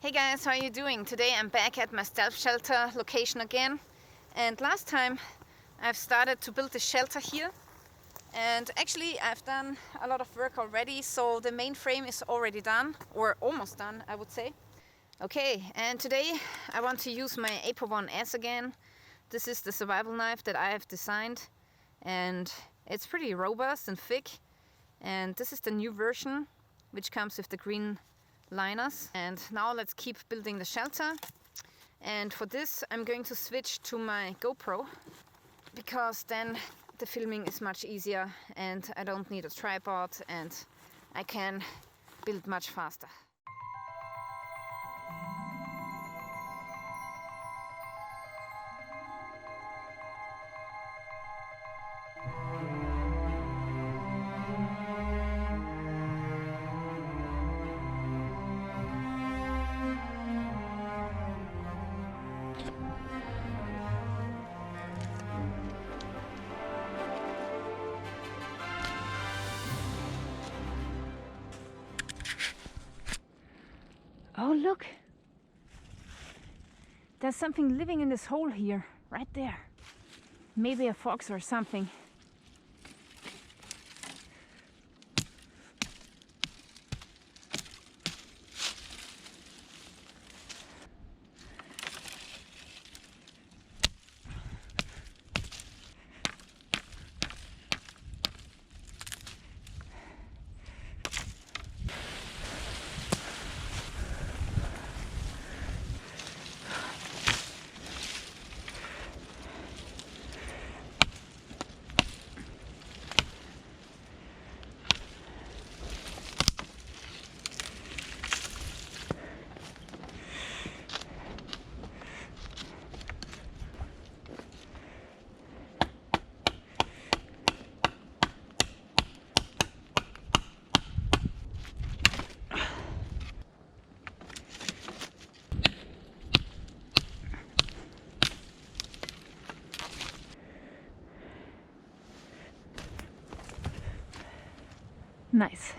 Hey guys, how are you doing? Today I'm back at my stealth shelter location again, and last time I've started to build the shelter here, and actually I've done a lot of work already, so the main frame is already done, or almost done I would say. Okay, and today I want to use my APO-1 again. This is the survival knife that I have designed, and it's pretty robust and thick, and this is the new version which comes with the green liners. And now let's keep building the shelter, and for this I'm going to switch to my GoPro because then the filming is much easier and I don't need a tripod and I can build much faster. Oh look! There's something living in this hole here, right there. Maybe a fox or something. Nice.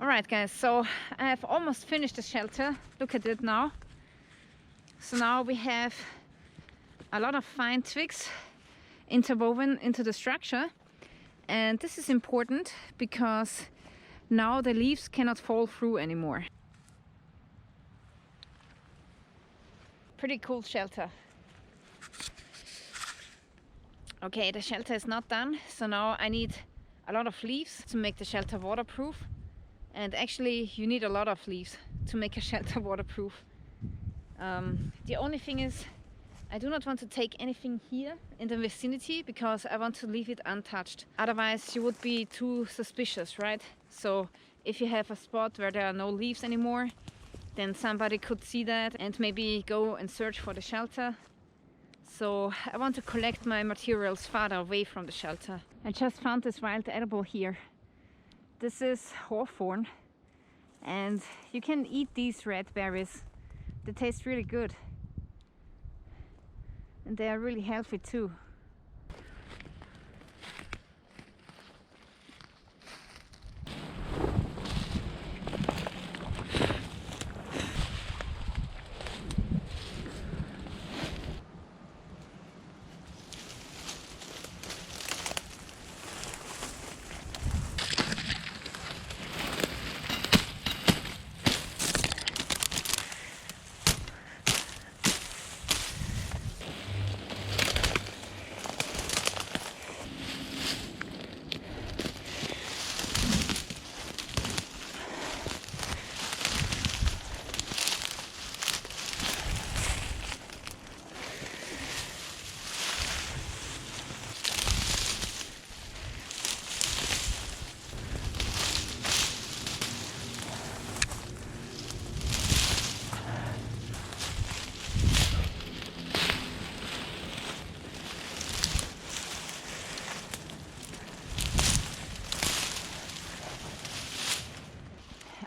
Alright guys, so I have almost finished the shelter. Look at it now. So now we have a lot of fine twigs interwoven into the structure, and this is important because now the leaves cannot fall through anymore. Pretty cool shelter. Okay, the shelter is not done, so now I need a lot of leaves to make the shelter waterproof. And actually you need a lot of leaves to make a shelter waterproof. The only thing is I do not want to take anything here in the vicinity because I want to leave it untouched. Otherwise you would be too suspicious, right? So if you have a spot where there are no leaves anymore, then somebody could see that and maybe go and search for the shelter. So I want to collect my materials farther away from the shelter. I just found this wild edible here. This is hawthorn, and you can eat these red berries. They taste really good, and they are really healthy too.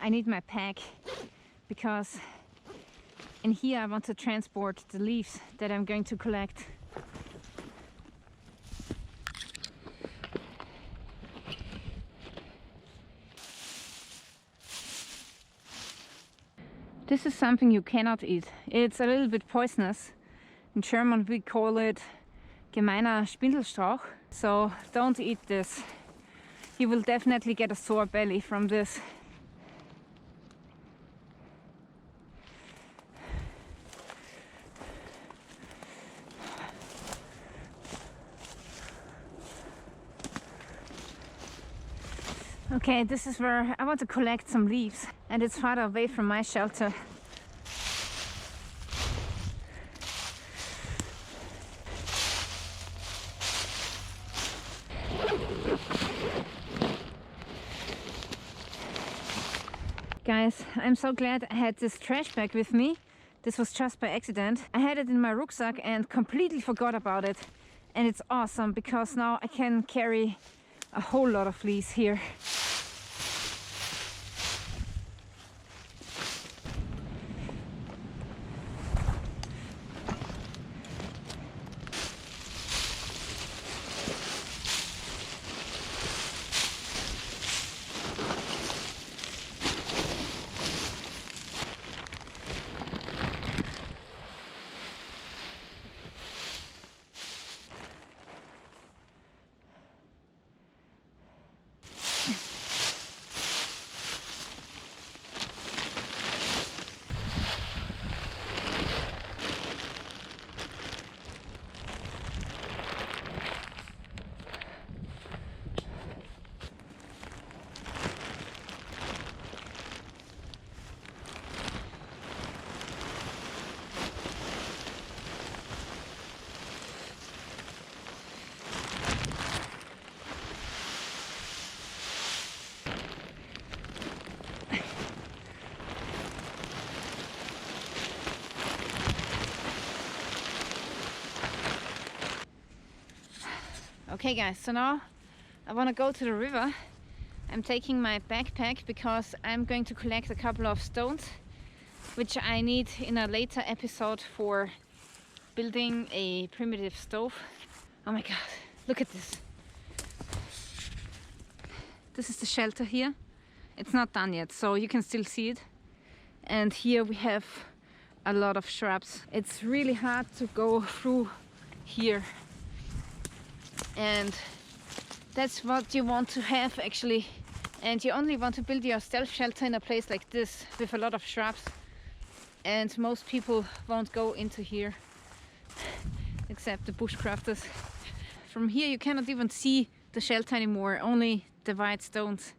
I need my pack because in here I want to transport the leaves that I'm going to collect. This is something you cannot eat. It's a little bit poisonous. In German we call it gemeiner Spindelstrauch. So don't eat this. You will definitely get a sore belly from this. Okay, this is where I want to collect some leaves, and it's farther away from my shelter. Guys, I'm so glad I had this trash bag with me. This was just by accident. I had it in my rucksack and completely forgot about it. And it's awesome because now I can carry a whole lot of leaves here. Okay guys, so now I want to go to the river. I'm taking my backpack because I'm going to collect a couple of stones which I need in a later episode for building a primitive stove. Oh my god, look at this. This is the shelter here. It's not done yet, so you can still see it. And here we have a lot of shrubs. It's really hard to go through here. And that's what you want to have actually. And you only want to build your stealth shelter in a place like this with a lot of shrubs. And most people won't go into here except the bushcrafters. From here you cannot even see the shelter anymore, only the white stones.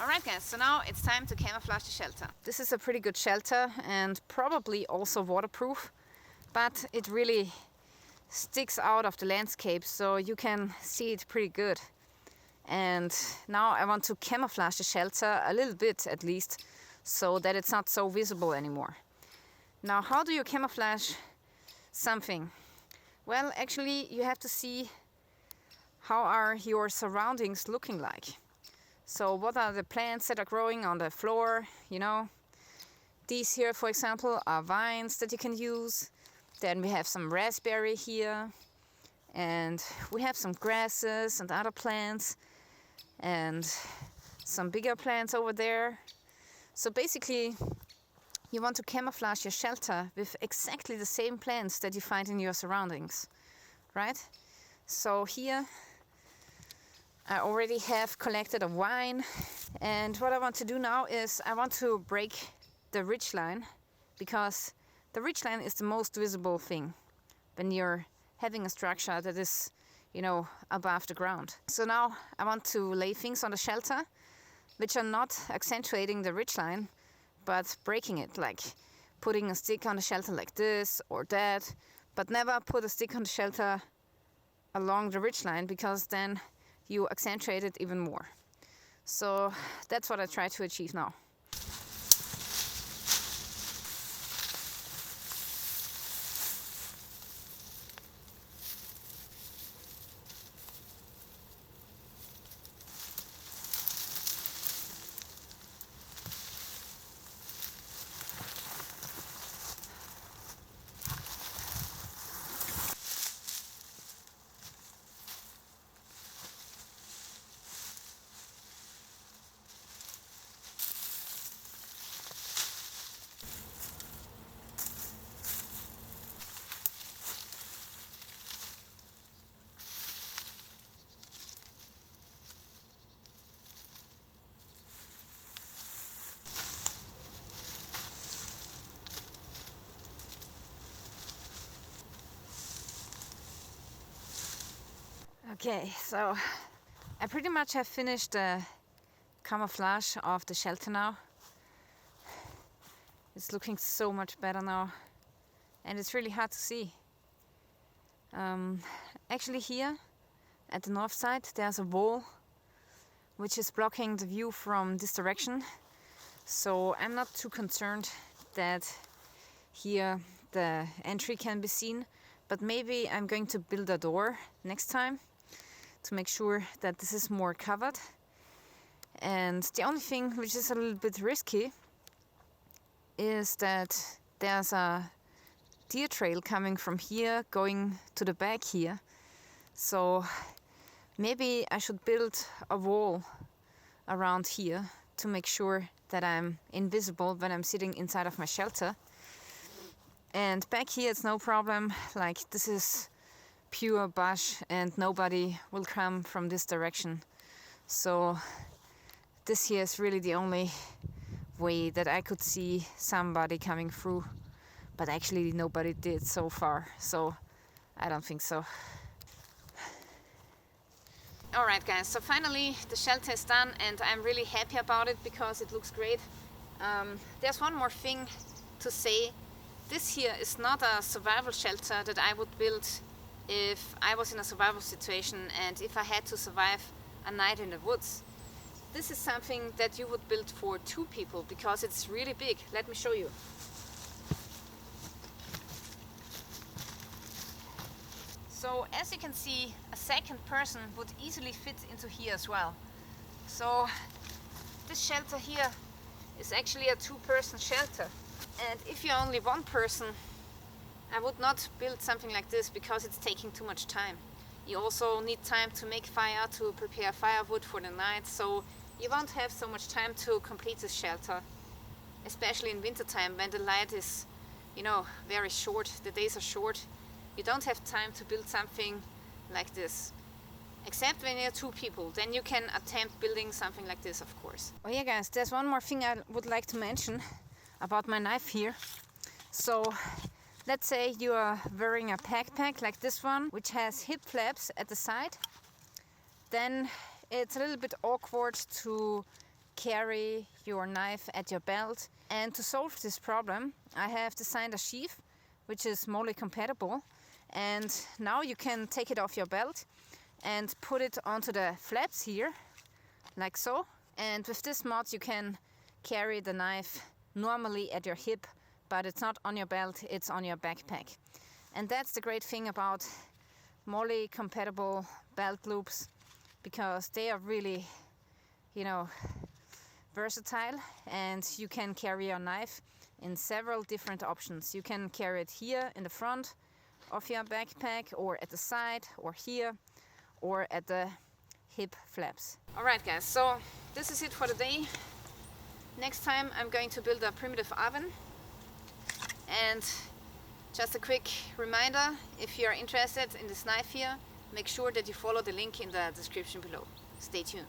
Alright guys, so now it's time to camouflage the shelter. This is a pretty good shelter and probably also waterproof, but it really sticks out of the landscape so you can see it pretty good. And now I want to camouflage the shelter a little bit at least, so that it's not so visible anymore. Now how do you camouflage something? Well, actually you have to see how are your surroundings looking like. So what are the plants that are growing on the floor, you know? These here, for example, are vines that you can use. Then we have some raspberry here. And we have some grasses and other plants. And some bigger plants over there. So basically, you want to camouflage your shelter with exactly the same plants that you find in your surroundings, right? So here I already have collected a wine, and what I want to do now is I want to break the ridge line, because the ridge line is the most visible thing when you're having a structure that is, you know, above the ground. So now I want to lay things on the shelter which are not accentuating the ridge line, but breaking it, like putting a stick on the shelter like this or that, but never put a stick on the shelter along the ridge line, because then you accentuate it even more. So that's what I try to achieve now. Okay, so I pretty much have finished the camouflage of the shelter now. It's looking so much better now, and it's really hard to see. Actually here at the north side there's a wall which is blocking the view from this direction, so I'm not too concerned that here the entry can be seen, but maybe I'm going to build a door next time to make sure that this is more covered. And the only thing which is a little bit risky is that there's a deer trail coming from here going to the back here, so maybe I should build a wall around here to make sure that I'm invisible when I'm sitting inside of my shelter. And back here it's no problem, like this is pure bush and nobody will come from this direction. So this here is really the only way that I could see somebody coming through, but actually nobody did so far, so I don't think so. Alright guys, so finally the shelter is done and I'm really happy about it because it looks great. There's one more thing to say. This here is not a survival shelter that I would build if I was in a survival situation and if I had to survive a night in the woods. This is something that you would build for 2 people because it's really big. Let me show you. So as you can see, a second person would easily fit into here as well. So this shelter here is actually a 2-person shelter. And if you're only 1 person, I would not build something like this because it's taking too much time. You also need time to make fire, to prepare firewood for the night, so you won't have so much time to complete this shelter, especially in wintertime when the light is, you know, very short, the days are short. You don't have time to build something like this. Except when you're 2 people, then you can attempt building something like this, of course. Oh yeah guys, there's one more thing I would like to mention about my knife here. So let's say you are wearing a backpack like this one, which has hip flaps at the side. Then it's a little bit awkward to carry your knife at your belt. And to solve this problem, I have designed a sheath which is MOLLE compatible. And now you can take it off your belt and put it onto the flaps here, like so. And with this mod you can carry the knife normally at your hip, but it's not on your belt, it's on your backpack. And that's the great thing about MOLLE compatible belt loops, because they are really, you know, versatile, and you can carry your knife in several different options. You can carry it here in the front of your backpack, or at the side, or here, or at the hip flaps. Alright guys, so this is it for the day. Next time I'm going to build a primitive oven. And just a quick reminder, if you're interested in this knife here, make sure that you follow the link in the description below. Stay tuned.